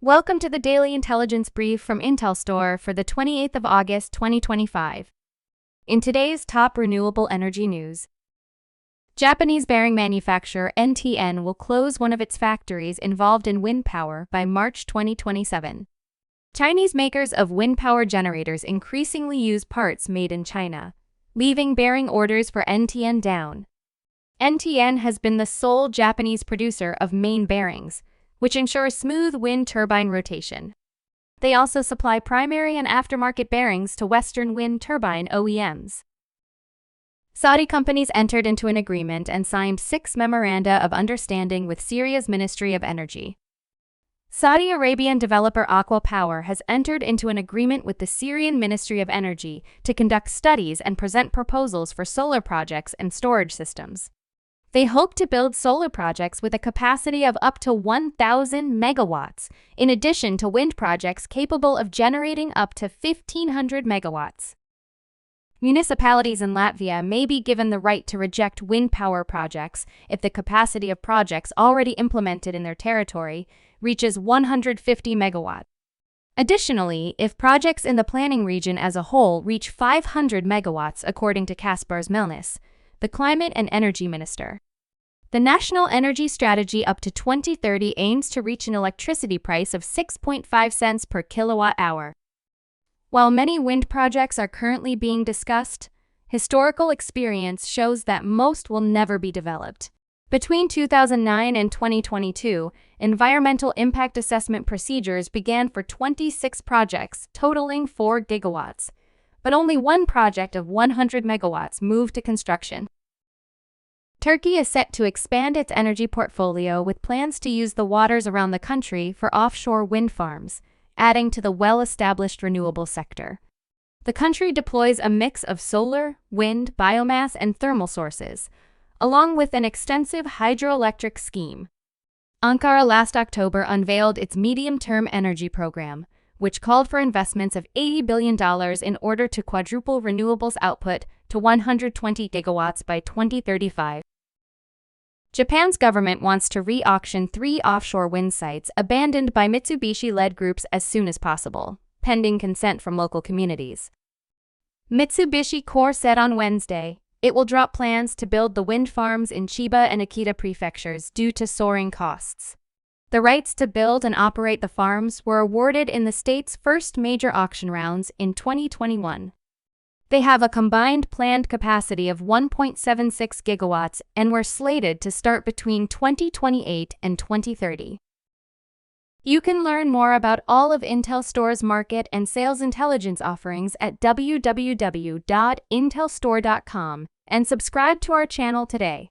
Welcome to the Daily Intelligence Brief from IntelStor for the 28th of August 2025. In today's top renewable energy news, Japanese bearing manufacturer NTN will close one of its factories involved in wind power by March 2027. Chinese makers of wind power generators increasingly use parts made in China, leaving bearing orders for NTN down. NTN has been the sole Japanese producer of main bearings, which ensure smooth wind turbine rotation. They also supply primary and aftermarket bearings to Western wind turbine OEMs. Saudi companies entered into an agreement and signed 6 memoranda of understanding with Syria's Ministry of Energy. Saudi Arabian developer ACWA Power has entered into an agreement with the Syrian Ministry of Energy to conduct studies and present proposals for solar projects and storage systems. They hope to build solar projects with a capacity of up to 1,000 megawatts, in addition to wind projects capable of generating up to 1,500 megawatts. Municipalities in Latvia may be given the right to reject wind power projects if the capacity of projects already implemented in their territory reaches 150 megawatts. Additionally, if projects in the planning region as a whole reach 500 megawatts, according to Kaspars Melnis, the Climate and Energy Minister. The National Energy Strategy up to 2030 aims to reach an electricity price of 6.5 cents per kilowatt-hour. While many wind projects are currently being discussed, historical experience shows that most will never be developed. Between 2009 and 2022, environmental impact assessment procedures began for 26 projects, totaling 4 gigawatts. But only one project of 100 megawatts moved to construction. Turkey is set to expand its energy portfolio with plans to use the waters around the country for offshore wind farms, adding to the well-established renewable sector. The country deploys a mix of solar, wind, biomass, and thermal sources, along with an extensive hydroelectric scheme. Ankara last October unveiled its medium-term energy program, which called for investments of $80 billion in order to quadruple renewables output to 120 gigawatts by 2035. Japan's government wants to re-auction 3 offshore wind sites abandoned by Mitsubishi-led groups as soon as possible, pending consent from local communities. Mitsubishi Corp said on Wednesday it will drop plans to build the wind farms in Chiba and Akita prefectures due to soaring costs. The rights to build and operate the farms were awarded in the state's first major auction rounds in 2021. They have a combined planned capacity of 1.76 gigawatts and were slated to start between 2028 and 2030. You can learn more about all of IntelStor's market and sales intelligence offerings at www.intelstor.com and subscribe to our channel today.